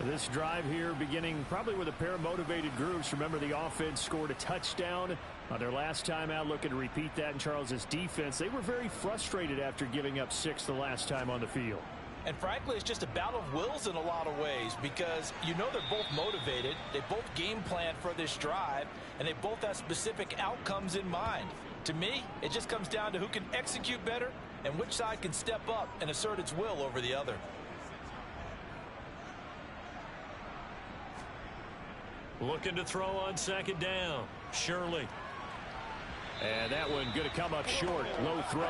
This drive here beginning probably with a pair of motivated groups. Remember, the offense scored a touchdown on their last time out, looking to repeat that in Charles's defense. They were very frustrated after giving up 6 the last time on the field. And frankly, it's just a battle of wills in a lot of ways because you know they're both motivated. They both game plan for this drive, and they both have specific outcomes in mind. To me, it just comes down to who can execute better and which side can step up and assert its will over the other. Looking to throw on second down. Shirley. And that one going to come up short. Low throw.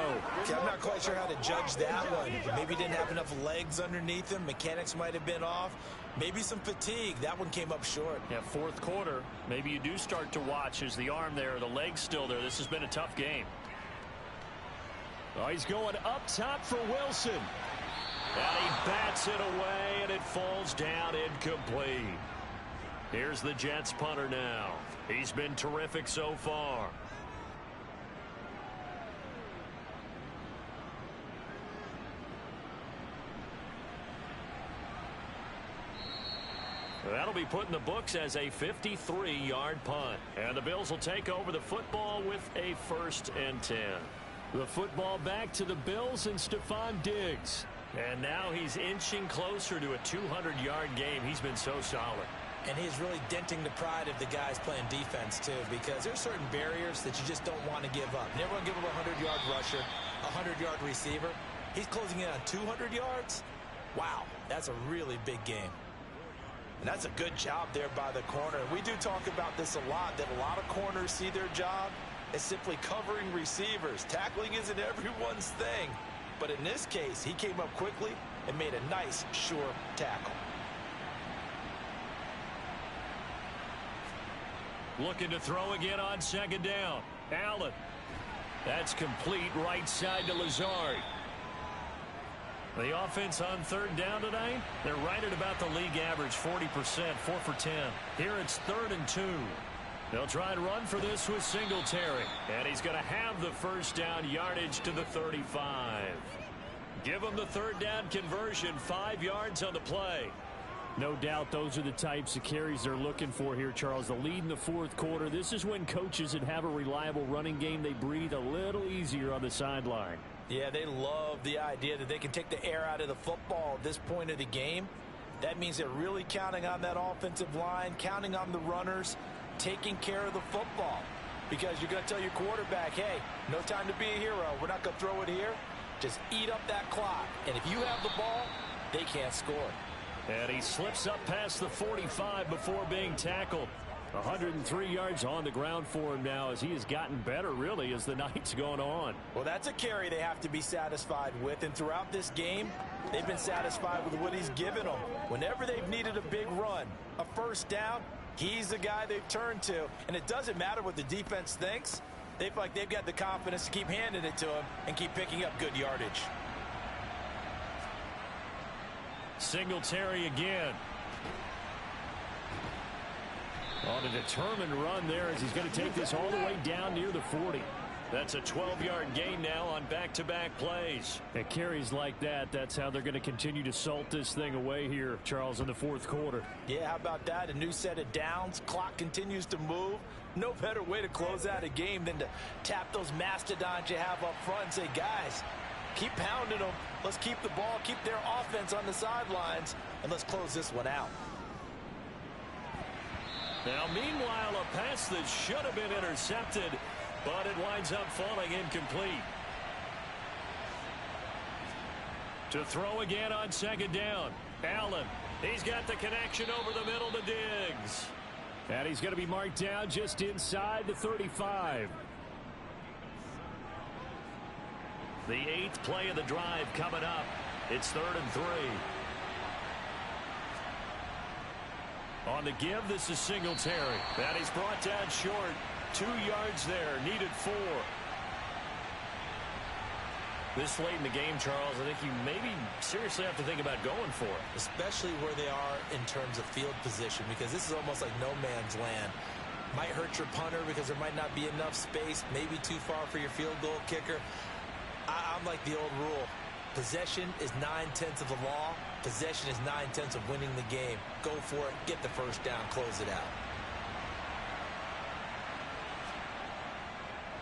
Okay, I'm not quite sure how to judge that one. Maybe he didn't have enough legs underneath him. Mechanics might have been off. Maybe some fatigue. That one came up short. Yeah, fourth quarter. Maybe you do start to watch. Is the arm there, the leg's still there? This has been a tough game. Oh, he's going up top for Wilson. And he bats it away, and it falls down incomplete. Here's the Jets punter now. He's been terrific so far. That'll be put in the books as a 53-yard punt. And the Bills will take over the football with a 1st and 10. The football back to the Bills and Stephon Diggs. And now he's inching closer to a 200-yard game. He's been so solid. And he's really denting the pride of the guys playing defense, too, because there's certain barriers that you just don't want to give up. Never want to give up a 100-yard rusher, a 100-yard receiver. He's closing in on 200 yards. Wow, that's a really big game. And that's a good job there by the corner. We do talk about this a lot, that a lot of corners see their job as simply covering receivers. Tackling isn't everyone's thing. But in this case, he came up quickly and made a nice, sure tackle. Looking to throw again on second down. Allen. That's complete right side to Lazard. The offense on third down tonight, they're right at about the league average, 40%, 4 for 10. Here it's 3rd and 2. They'll try and run for this with Singletary. And he's going to have the first down yardage to the 35. Give him the third down conversion, 5 yards on the play. No doubt those are the types of carries they're looking for here, Charles. The lead in the fourth quarter. This is when coaches that have a reliable running game, they breathe a little easier on the sideline. Yeah, they love the idea that they can take the air out of the football at this point of the game. That means they're really counting on that offensive line, counting on the runners, taking care of the football. Because you're going to tell your quarterback, hey, no time to be a hero. We're not going to throw it here. Just eat up that clock. And if you have the ball, they can't score. And he slips up past the 45 before being tackled. 103 yards on the ground for him now as he has gotten better, really, as the night's going on. Well, that's a carry they have to be satisfied with. And throughout this game, they've been satisfied with what he's given them. Whenever they've needed a big run, a first down, he's the guy they've turned to. And it doesn't matter what the defense thinks. They feel like they've got the confidence to keep handing it to him and keep picking up good yardage. Singletary again. On a determined run there as he's going to take this all the way down near the 40. That's a 12-yard gain now on back-to-back plays. At carries like that, that's how they're going to continue to salt this thing away here, Charles, in the fourth quarter. Yeah, how about that? A new set of downs. Clock continues to move. No better way to close out a game than to tap those mastodons you have up front and say, guys, keep pounding them. Let's keep the ball, keep their offense on the sidelines, and let's close this one out. Now, meanwhile, a pass that should have been intercepted but it winds up falling incomplete. To throw again on second down. Allen, he's got the connection over the middle to Diggs. And he's going to be marked down just inside the 35. The 8th play of the drive coming up. It's 3rd and 3. On the give, this is Singletary. And he's brought down short. 2 yards there, needed 4. This late in the game, Charles, I think you maybe seriously have to think about going for it. Especially where they are in terms of field position, because this is almost like no man's land. Might hurt your punter because there might not be enough space, maybe too far for your field goal kicker. I'm like the old rule. Possession is 9/10 of the law. Possession is 9/10 of winning the game. Go for it, get the first down, close it out.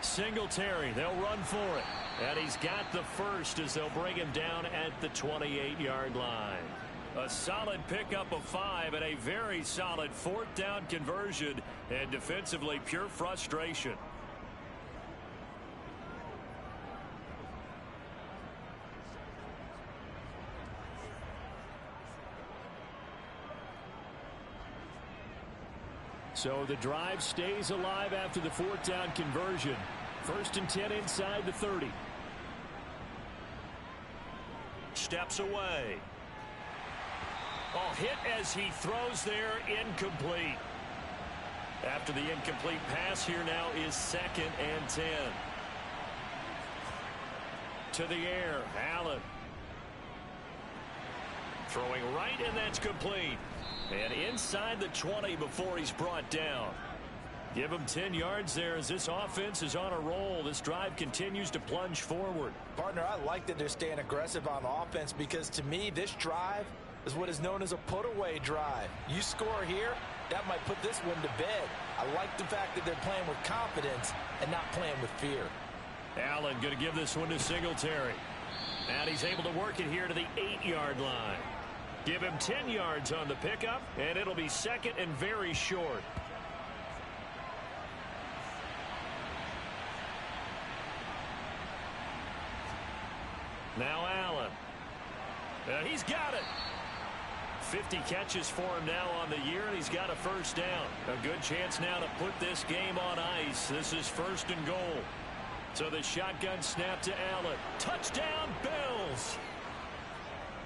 Singletary, they'll run for it. And he's got the first as they'll bring him down at the 28-yard line. A solid pickup of 5 and a very solid 4th down conversion, and defensively pure frustration. So the drive stays alive after the 4th down conversion. 1st and 10 inside the 30. Steps away. Oh, hit as he throws there, incomplete. After the incomplete pass, here now is 2nd and 10. To the air, Allen. Throwing right, and that's complete. And inside the 20 before he's brought down. Give him 10 yards there as this offense is on a roll. This drive continues to plunge forward. Partner, I like that they're staying aggressive on offense, because to me, this drive is what is known as a put-away drive. You score here, that might put this one to bed. I like the fact that they're playing with confidence and not playing with fear. Allen going to give this one to Singletary. And he's able to work it here to the 8-yard line. Give him 10 yards on the pickup, and it'll be 2nd and very short. Now Allen. He's got it. 50 catches for him now on the year, and he's got a first down. A good chance now to put this game on ice. This is 1st and goal. So the shotgun snap to Allen. Touchdown, Bills.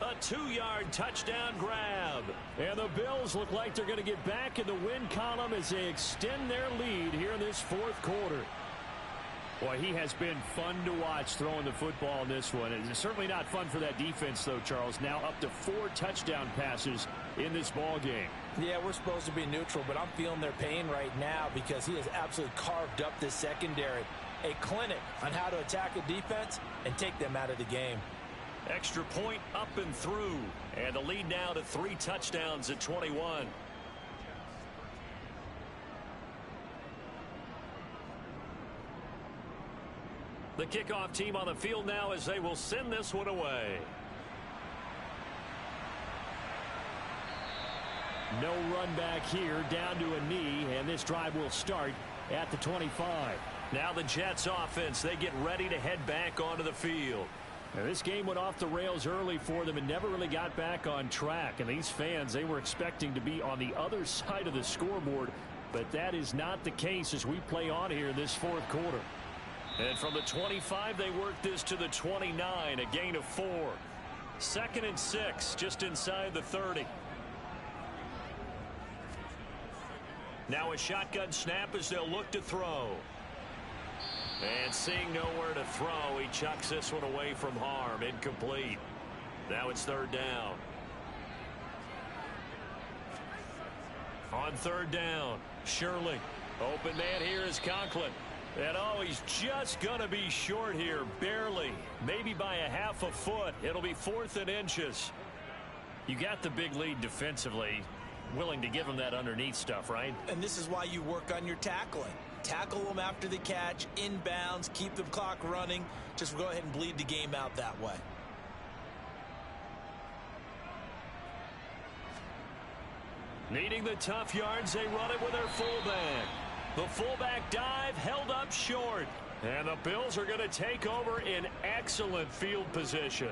A 2-yard touchdown grab. And the Bills look like they're going to get back in the win column as they extend their lead here in this 4th quarter. Boy, he has been fun to watch throwing the football in this one. It's certainly not fun for that defense, though, Charles. Now up to 4 touchdown passes in this ball game. Yeah, we're supposed to be neutral, but I'm feeling their pain right now because he has absolutely carved up this secondary. A clinic on how to attack a defense and take them out of the game. Extra point up and through. And the lead now to 3 touchdowns at 21. The kickoff team on the field now as they will send this one away. No run back here, down to a knee, and this drive will start at the 25. Now the Jets offense, they get ready to head back onto the field. Now this game went off the rails early for them and never really got back on track. And these fans, they were expecting to be on the other side of the scoreboard, but that is not the case as we play on here in this 4th quarter. And from the 25, they work this to the 29, a gain of 4. 2nd and 6, just inside the 30. Now a shotgun snap as they'll look to throw. And seeing nowhere to throw, he chucks this one away from harm, incomplete. Now it's 3rd down. On 3rd down, Shirley. Open man here is Conklin. And oh, he's just going to be short here, barely. Maybe by a half a foot. It'll be 4th and inches. You got the big lead defensively. Willing to give him that underneath stuff, right? And this is why you work on your tackling. Tackle them after the catch, inbounds, keep the clock running. Just go ahead and bleed the game out that way. Needing the tough yards, they run it with their fullback. The fullback dive held up short. And the Bills are going to take over in excellent field position.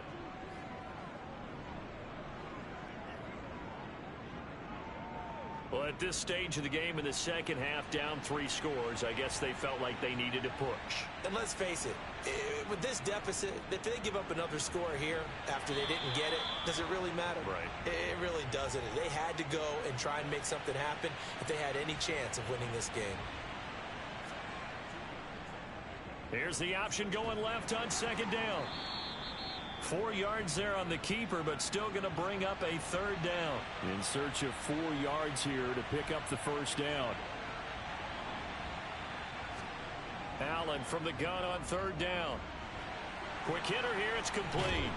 Well, at this stage of the game in the second half, down 3 scores, I guess they felt like they needed to push. And let's face it, with this deficit, if they give up another score here after they didn't get it, does it really matter? Right. It really doesn't. They had to go and try and make something happen if they had any chance of winning this game. Here's the option going left on second down. 4 yards there on the keeper, but still going to bring up a third down. In search of 4 yards here to pick up the first down. Allen from the gun on third down. Quick hitter here, it's complete.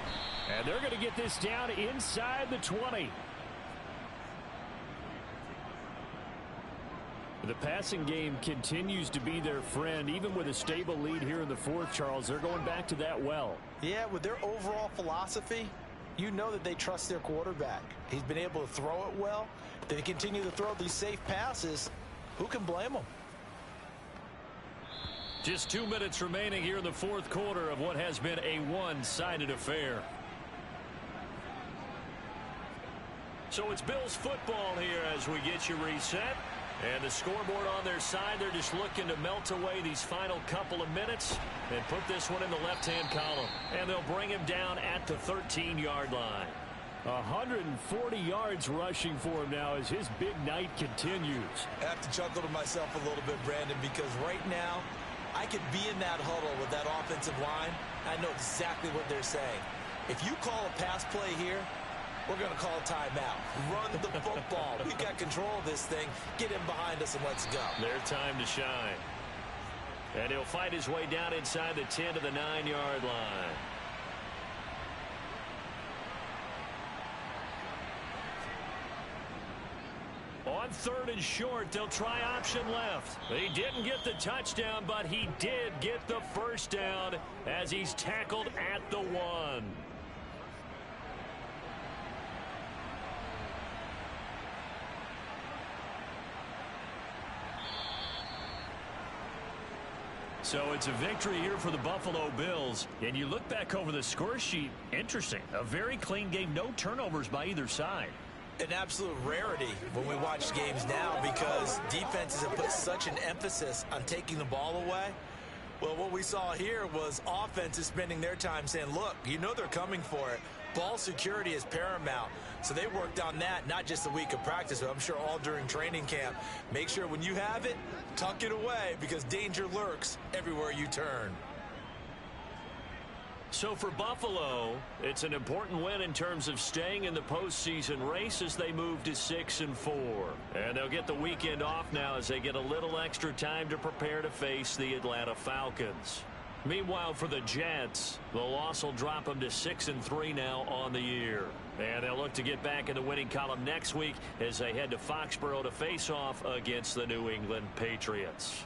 And they're going to get this down inside the 20. The passing game continues to be their friend, even with a stable lead here in the fourth, Charles. They're going back to that well. Yeah, with their overall philosophy, you know that they trust their quarterback. He's been able to throw it well. They continue to throw these safe passes. Who can blame them? Just 2 minutes remaining here in the fourth quarter of what has been a one-sided affair. So it's Bills football here as we get you reset. And the scoreboard on their side, they're just looking to melt away these final couple of minutes and put this one in the left-hand column. And they'll bring him down at the 13-yard line. 140 yards rushing for him now as his big night continues. I have to chuckle to myself a little bit, Brandon, because right now I could be in that huddle with that offensive line. I know exactly what they're saying. If you call a pass play here, we're going to call a timeout. Run the football. We've got control of this thing. Get him behind us and let's go. Their time to shine. And he'll fight his way down inside the 10 to the 9-yard line. On third and short, they'll try option left. He didn't get the touchdown, but he did get the first down as he's tackled at the 1. So it's a victory here for the Buffalo Bills. And you look back over the score sheet, interesting. A very clean game, no turnovers by either side. An absolute rarity when we watch games now because defenses have put such an emphasis on taking the ball away. Well, what we saw here was offenses spending their time saying, look, you know they're coming for it. Ball security is paramount. So they worked on that, not just a week of practice, but I'm sure all during training camp. Make sure when you have it, tuck it away because danger lurks everywhere you turn. So for Buffalo, it's an important win in terms of staying in the postseason race as they move to 6-4. And they'll get the weekend off now as they get a little extra time to prepare to face the Atlanta Falcons. Meanwhile, for the Jets, the loss will drop them to 6-3 now on the year. And they'll look to get back in the winning column next week as they head to Foxborough to face off against the New England Patriots.